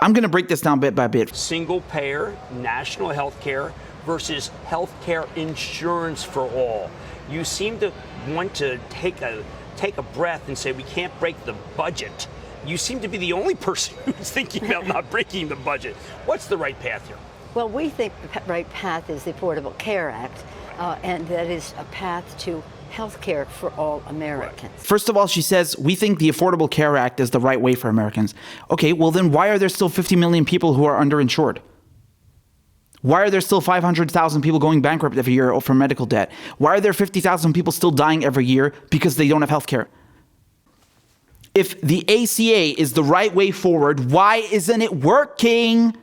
I'm going to break this down bit by bit. Single payer, national health care versus health care insurance for all. You seem to want to take a breath and say we can't break the budget. You seem to be the only person who's thinking about not breaking the budget. What's the right path here? Well, we think the right path is the Affordable Care Act, and that is a path to health care for all Americans. First of all, she says, we think the Affordable Care Act is the right way for Americans. Okay, well then why are there still 50 million people who are underinsured? Why are there still 500,000 people going bankrupt every year for medical debt? Why are there 50,000 people still dying every year because they don't have health care? If the ACA is the right way forward, why isn't it working?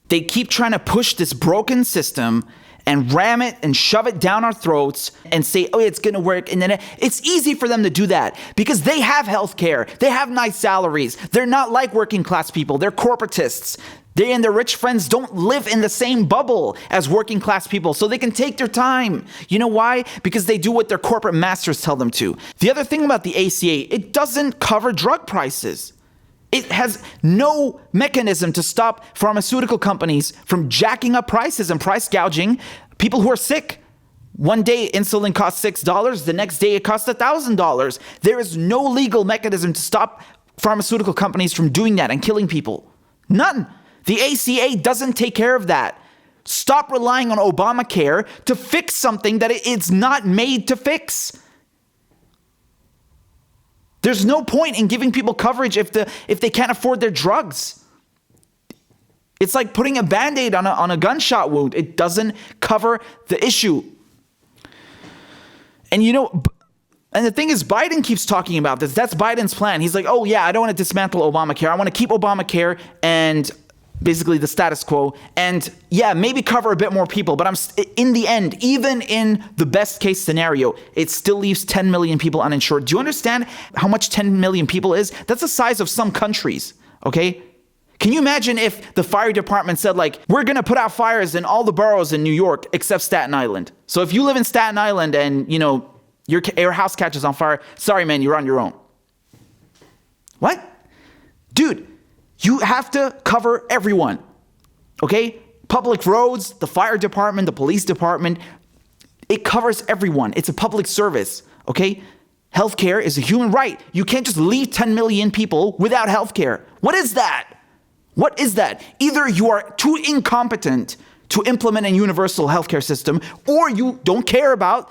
They keep trying to push this broken system and ram it and shove it down our throats and say, oh, it's going to work. And then it's easy for them to do that because they have health care. They have nice salaries. They're not like working class people. They're corporatists. They and their rich friends don't live in the same bubble as working class people, so they can take their time. You know why? Because they do what their corporate masters tell them to. The other thing about the ACA, it doesn't cover drug prices. It has no mechanism to stop pharmaceutical companies from jacking up prices and price gouging people who are sick. One day insulin costs $6, the next day it costs $1,000. There is no legal mechanism to stop pharmaceutical companies from doing that and killing people. None. The ACA doesn't take care of that. Stop relying on Obamacare to fix something that it's not made to fix. There's no point in giving people coverage if they can't afford their drugs. It's like putting a Band-Aid on a gunshot wound. It doesn't cover the issue. And and the thing is, Biden keeps talking about this. That's Biden's plan. He's like, oh yeah, I don't want to dismantle Obamacare. I want to keep Obamacare and basically the status quo, and yeah, maybe cover a bit more people, but in the end, even in the best case scenario, it still leaves 10 million people uninsured. Do you understand how much 10 million people is? That's the size of some countries, okay? Can you imagine if the fire department said, like, we're going to put out fires in all the boroughs in New York except Staten Island. So if you live in Staten Island and, your house catches on fire, sorry, man, you're on your own. What? Dude, you have to cover everyone, okay? Public roads, the fire department, the police department, it covers everyone. It's a public service, okay? Healthcare is a human right. You can't just leave 10 million people without healthcare. What is that? What is that? Either you are too incompetent to implement a universal healthcare system, or you don't care about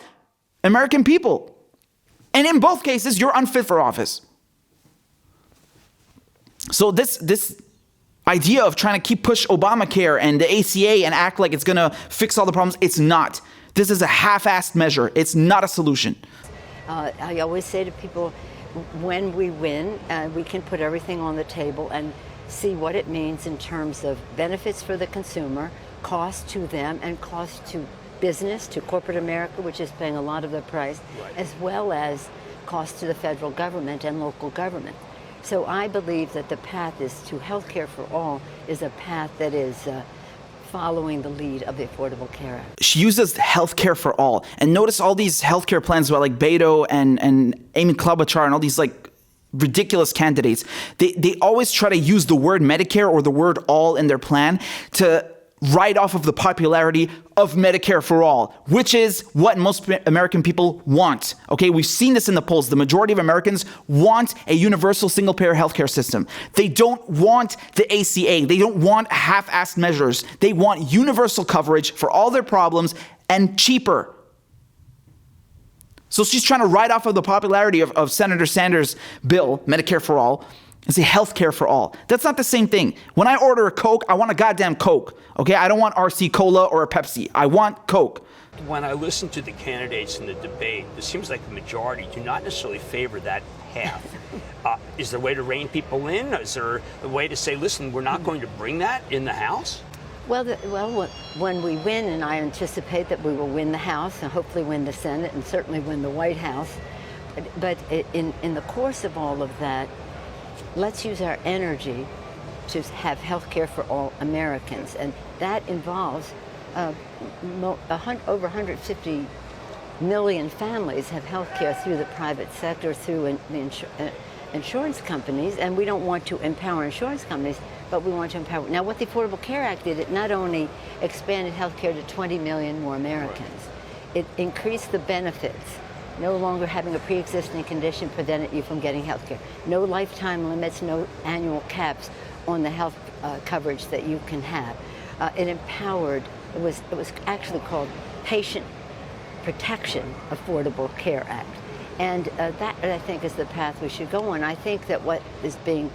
American people. And in both cases, you're unfit for office. So this idea of trying to push Obamacare and the ACA and act like it's going to fix all the problems, it's not. This is a half-assed measure. It's not a solution. I always say to people, when we win, we can put everything on the table and see what it means in terms of benefits for the consumer, cost to them, and cost to business, to corporate America, which is paying a lot of the price, right, as well as cost to the federal government and local government. So I believe that the path is to health care for all is a path that is following the lead of the Affordable Care Act. She uses health care for all. And notice all these health care plans about like Beto and Amy Klobuchar and all these like ridiculous candidates. They always try to use the word Medicare or the word all in their plan to write off of the popularity of Medicare for all, which is what most American people want. Okay, we've seen this in the polls. The majority of Americans want a universal single-payer healthcare system. They don't want the ACA. They don't want half-assed measures. They want universal coverage for all their problems and cheaper. So she's trying to write off of the popularity of Senator Sanders' bill, Medicare for all, and say healthcare for all. That's not the same thing. When I order a Coke, I want a goddamn Coke. Okay, I don't want RC Cola or a Pepsi. I want Coke. When I listen to the candidates in the debate, it seems like the majority do not necessarily favor that path. Is there a way to rein people in? Is there a way to say, listen, we're not going to bring that in the House? Well, when we win, and I anticipate that we will win the House and hopefully win the Senate and certainly win the White House, but in the course of all of that, let's use our energy to have health care for all Americans. And that involves over 150 million families have health care through the private sector, through the insurance companies. And we don't want to empower insurance companies, but we want to empower. Now, what the Affordable Care Act did, it not only expanded health care to 20 million more Americans, it increased the benefits. No longer having a pre-existing condition prevented you from getting health care. No lifetime limits, no annual caps on the health coverage that you can have. It empowered, it was actually called Patient Protection Affordable Care Act. And that, I think, is the path we should go on. I think that what is being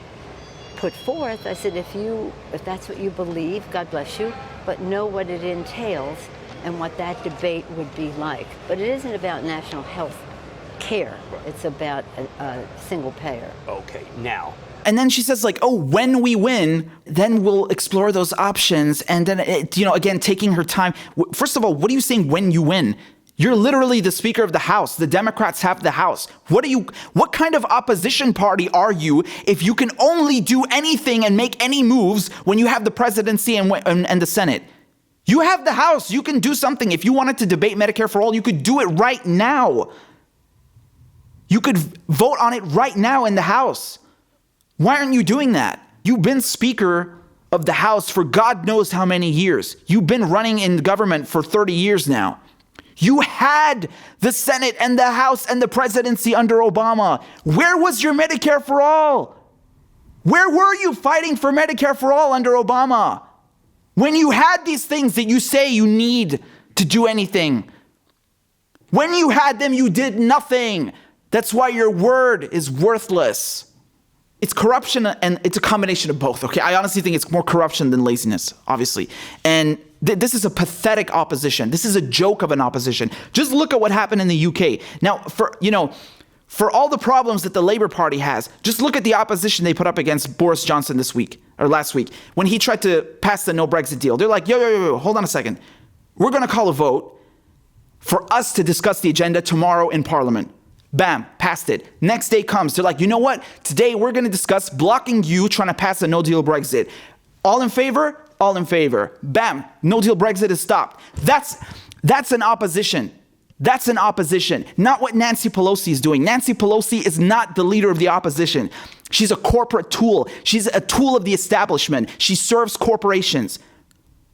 put forth, I said, if that's what you believe, God bless you, but know what it entails and what that debate would be like. But it isn't about national health care. It's about a single payer. Okay, now. And then she says, like, oh, when we win, then we'll explore those options. And then, again, taking her time. First of all, what are you saying when you win? You're literally the Speaker of the House. The Democrats have the House. What kind of opposition party are you if you can only do anything and make any moves when you have the presidency and the Senate? You have the House. You can do something. If you wanted to debate Medicare for all, you could do it right now. You could vote on it right now in the House. Why aren't you doing that? You've been Speaker of the House for God knows how many years. You've been running in government for 30 years now. You had the Senate and the House and the presidency under Obama. Where was your Medicare for all? Where were you fighting for Medicare for all under Obama? When you had these things that you say you need to do anything. When you had them, you did nothing. That's why your word is worthless. It's corruption and it's a combination of both, okay? I honestly think it's more corruption than laziness, obviously. And this is a pathetic opposition. This is a joke of an opposition. Just look at what happened in the UK. Now, for all the problems that the Labour Party has, just look at the opposition they put up against Boris Johnson this week, or last week, when he tried to pass the no Brexit deal. They're like, yo, hold on a second. We're going to call a vote for us to discuss the agenda tomorrow in Parliament. Bam, passed it. Next day comes, they're like, you know what? Today we're going to discuss blocking you trying to pass a no deal Brexit. All in favor? All in favor. Bam, no deal Brexit is stopped. That's an opposition. That's an opposition, not what Nancy Pelosi is doing. Nancy Pelosi is not the leader of the opposition. She's a corporate tool. She's a tool of the establishment. She serves corporations.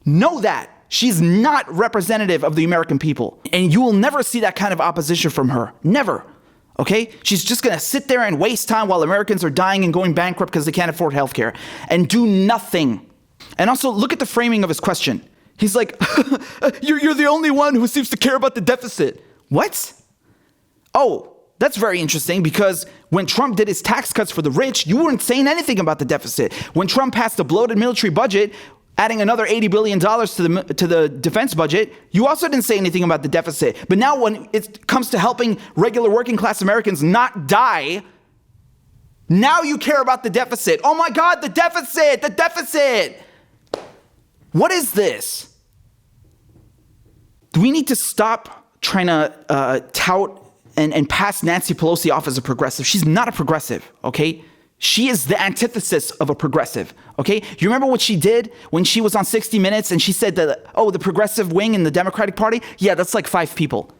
Know that. She's not representative of the American people. And you will never see that kind of opposition from her. Never. Okay? She's just going to sit there and waste time while Americans are dying and going bankrupt because they can't afford healthcare and do nothing. And also, look at the framing of his question. He's like, you're the only one who seems to care about the deficit. What? Oh, that's very interesting because when Trump did his tax cuts for the rich, you weren't saying anything about the deficit. When Trump passed a bloated military budget, adding another $80 billion to the defense budget, you also didn't say anything about the deficit. But now when it comes to helping regular working class Americans not die, now you care about the deficit. Oh my God, the deficit. What is this? We need to stop trying to tout and pass Nancy Pelosi off as a progressive. She's not a progressive, okay? She is the antithesis of a progressive, okay? You remember what she did when she was on 60 Minutes and she said that, the progressive wing in the Democratic Party? Yeah, that's like 5 people.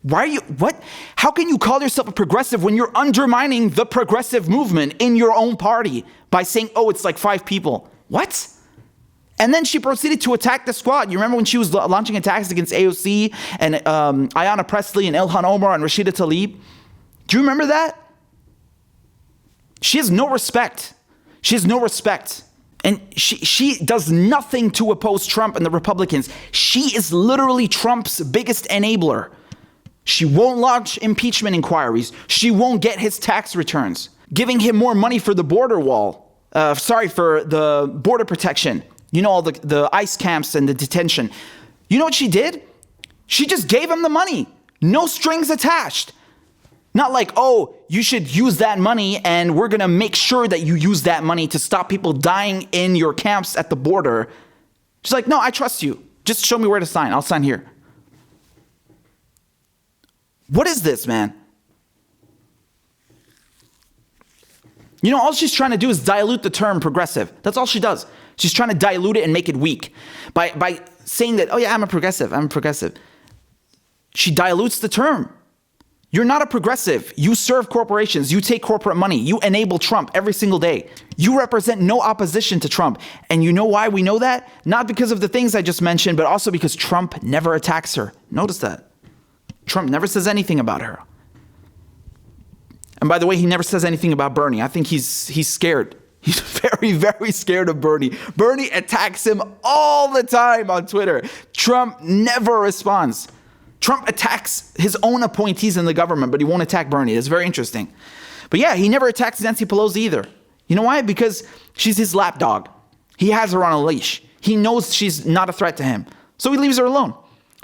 What? How can you call yourself a progressive when you're undermining the progressive movement in your own party by saying, it's like 5 people? What? And then she proceeded to attack the squad. You remember when she was launching attacks against AOC and Ayanna Pressley and Ilhan Omar and Rashida Tlaib? Do you remember that? She has no respect. She has no respect. And she does nothing to oppose Trump and the Republicans. She is literally Trump's biggest enabler. She won't launch impeachment inquiries. She won't get his tax returns. Giving him more money for the border wall. For the border protection. You know, all the ICE camps and the detention. You know what she did? She just gave him the money. No strings attached. Not like, you should use that money and we're going to make sure that you use that money to stop people dying in your camps at the border. She's like, no, I trust you. Just show me where to sign. I'll sign here. What is this, man? You know, all she's trying to do is dilute the term progressive. That's all she does. She's trying to dilute it and make it weak by saying that, I'm a progressive. She dilutes the term. You're not a progressive. You serve corporations. You take corporate money. You enable Trump every single day. You represent no opposition to Trump. And you know why we know that? Not because of the things I just mentioned, but also because Trump never attacks her. Notice that. Trump never says anything about her. And by the way, he never says anything about Bernie. I think he's scared. He's very, very scared of Bernie. Bernie attacks him all the time on Twitter. Trump never responds. Trump attacks his own appointees in the government, but he won't attack Bernie. It's very interesting. But yeah, he never attacks Nancy Pelosi either. You know why? Because she's his lapdog. He has her on a leash. He knows she's not a threat to him. So he leaves her alone.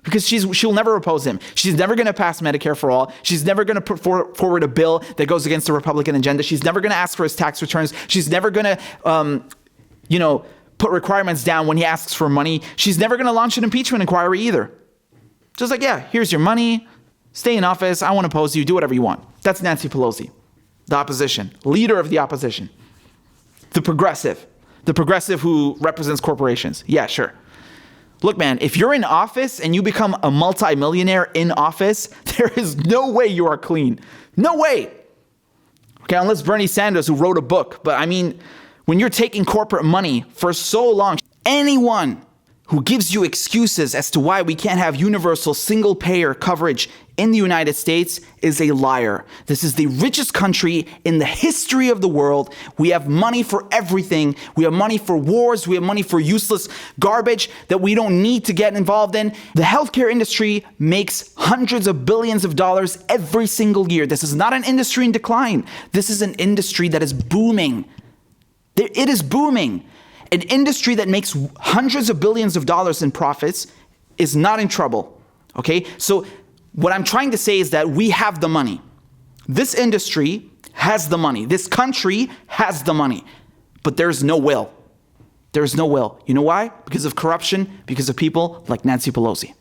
Because she'll never oppose him. She's never going to pass Medicare for all. She's never going to put forward a bill that goes against the Republican agenda. She's never going to ask for his tax returns. She's never going to, put requirements down when he asks for money. She's never going to launch an impeachment inquiry either. Just like, yeah, here's your money. Stay in office. I won't oppose you. Do whatever you want. That's Nancy Pelosi, the opposition, leader of the opposition, the progressive who represents corporations. Yeah, sure. Look, man, if you're in office and you become a multimillionaire in office, there is no way you are clean. No way. Okay, unless Bernie Sanders, who wrote a book. But I mean, when you're taking corporate money for so long, anyone who gives you excuses as to why we can't have universal single-payer coverage in the United States is a liar. This is the richest country in the history of the world. We have money for everything. We have money for wars. We have money for useless garbage that we don't need to get involved in. The healthcare industry makes hundreds of billions of dollars every single year. This is not an industry in decline. This is an industry that is booming. It is booming. An industry that makes hundreds of billions of dollars in profits is not in trouble, okay? So what I'm trying to say is that we have the money. This industry has the money. This country has the money, but there's no will. There's no will. You know why? Because of corruption, because of people like Nancy Pelosi.